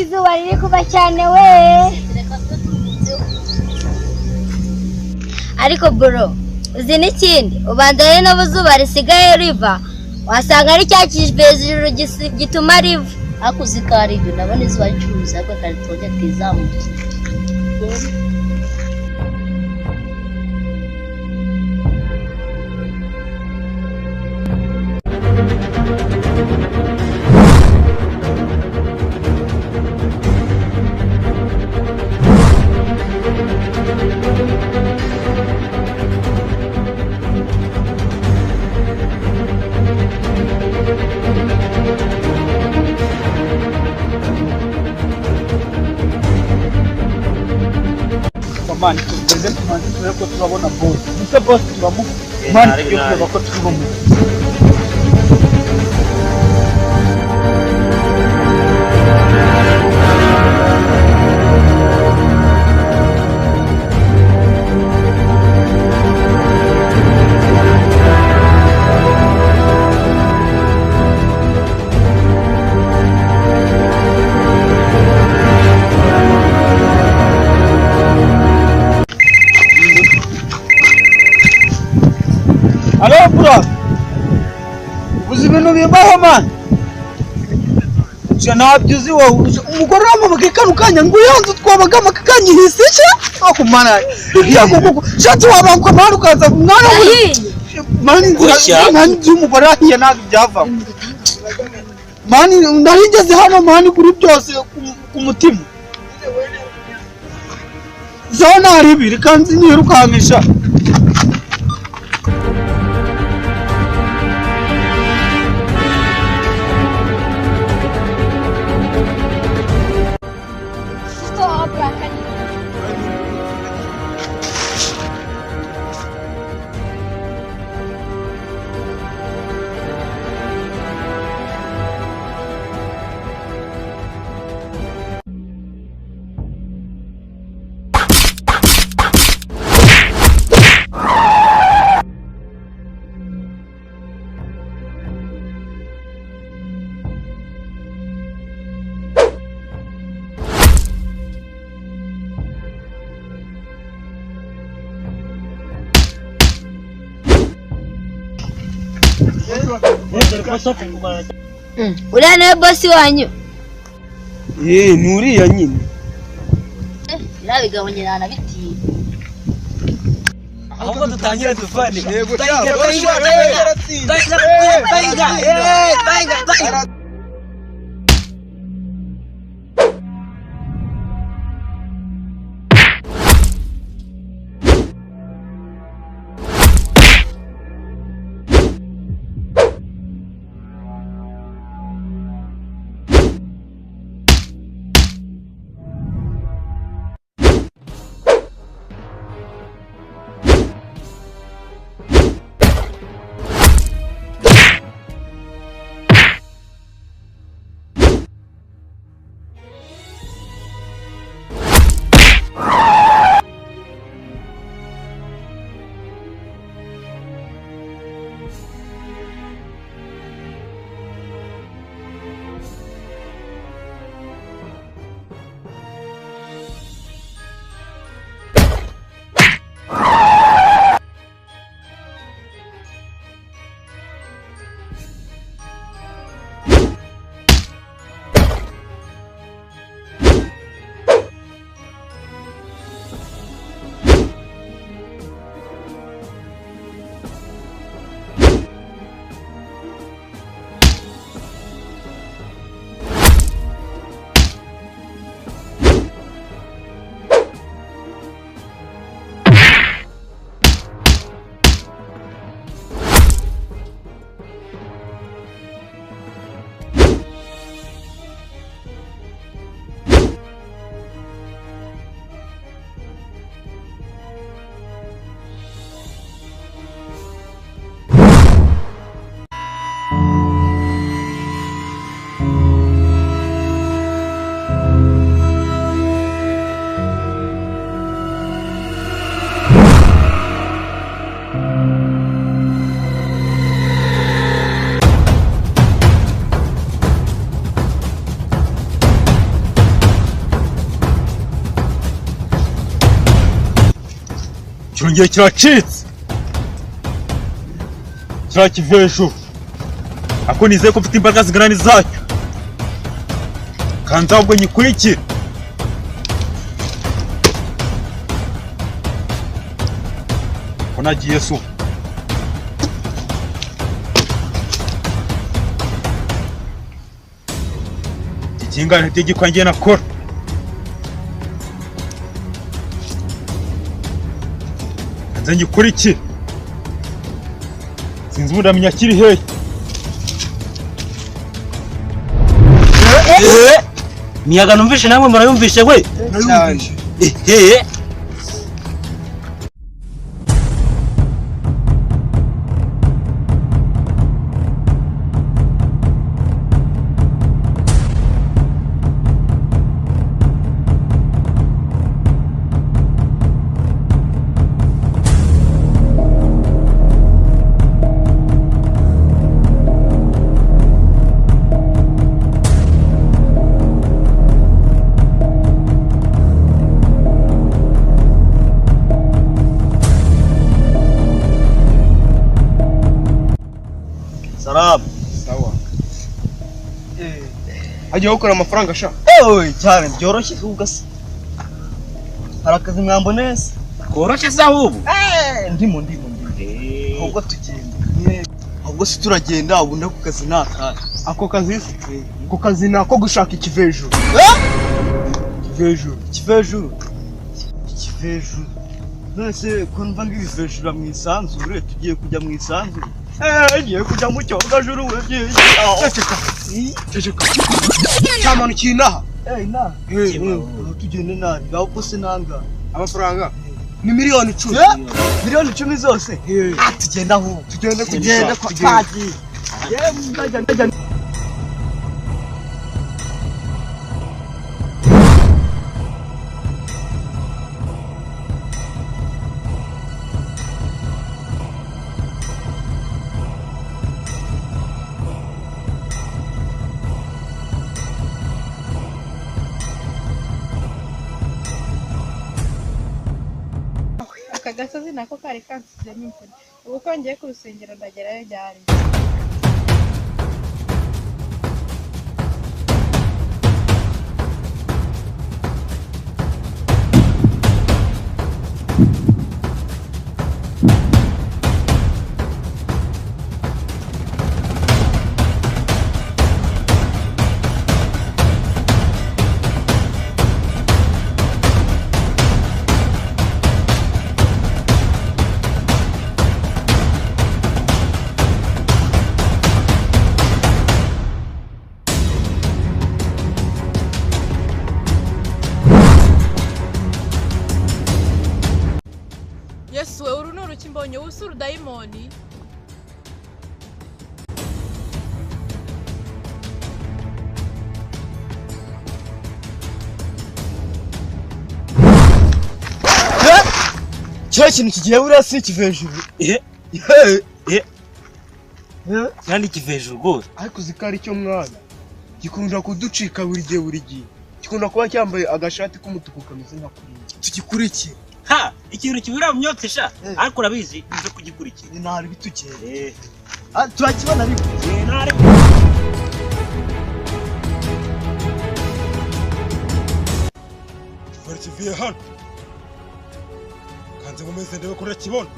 izuba riri kuba cyane we. Ariko bro, uzi n'ikindi, ubanza rero n'ubuzuba risigaye riva wasanga ari cya kivejuru gituma riva. Akuzi kari ibyo nabone izuba ricuruza ariko karitonde twizamuke. Man, present man, ko turabona boss. Musa boss turamu. Man, yo kuba ko turamu. Halo bro, uzi ibintu bibaho man. Cyana wabyuzi wowe umugore wamubaka ikanukanya ngo yanzu twabaga makakanya hisike akumana. Yakuko shati wabanko mara ukaza mwana we. Mani umugore ahiye ntabwo byava. Mani ndahigeze hano mani kuri byose ku mutima. Zona hari biri kanzi nirukamisha. Uriya nawe bosi wanyu? Nuriya nyine. Nabigabanyira na biti. Ahubwo dutangira dufane. Yego kirongeye kiracitse. Kiriya kivejuru. Ako nizeye ko mfite imbaraga zingana n'izacyo. Kanza ahubwo nyikurikire. Ko nagiye so. Ikingana itegeko ngiye nakora. Kanza nyikurikire. Sinzi ubundi amenya kiri hehe. Miyaga numvishe namwe murayumvishe we. Ehe. Sawa. Ajya gukora amafaranga sha. Cyane byoroshye ugase. Harakazi mwambo neza. Koroshe zahubu. Ndimo. Ahubwo tugenda. Ahubwo si turagenda ubu ndako kazi naka. Ako kazi ko kazi nako gushaka ikivejuru. Ikivejuru. Nese kumva ngibivejura mu isanzure tugiye kujya mu isanzure. Ngiye kujya mu cyogajuru wegiye. Ceceka. Cyamanu kinaha. Inaha. Tugende nani? Gaho se nanga. Amafaranga ni miliyoni 10. Miliyoni 10 zose. Tugenda aho. Tugende kwa kazi. Ndajya. Agasozi nako kari kansizemo imvune. Ubu ko ngiye ku rusengero ndagerayo ryari. Yesu uru nuruki mbonye usura dayimoni. Cyo kintu kigiye urasi ikivejuru. Kandi kivejuru gose. Ariko zikari cyo mwana. Gikunda kuducika buri gihe. Gikunda kuba cyambaye agashati k'umutuku kameze nka kuri. Tugikurikira. Ha, ikintu kibura mumyotsi sha. Ariko urabizi bize kugikurikira. Ntari bitukeye. Turakibona ariko. Ntari. Tuvaritiviye hano. Kanze mumeze ndebe ko urakibona.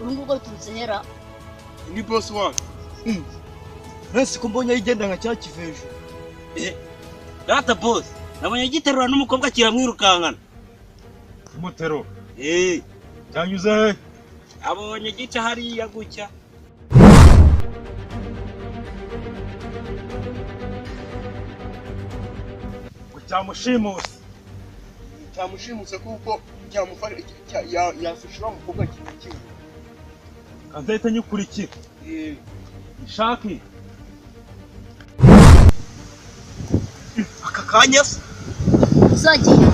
Urungugo tuzehera. Ni boss wangu. Nese ko mbonye yigenda nka cya kivejuru. Data boss, nabonye giterura n'umukobwa kiramwirukankana. Mutero. Cyanyuze he? Abonye gica hariya gucya. Cyamushimuse kuko yafashira umukobwa kikiwe. Kanzahita nyikurikira. Ishaki. Aka kanya Uzagiye.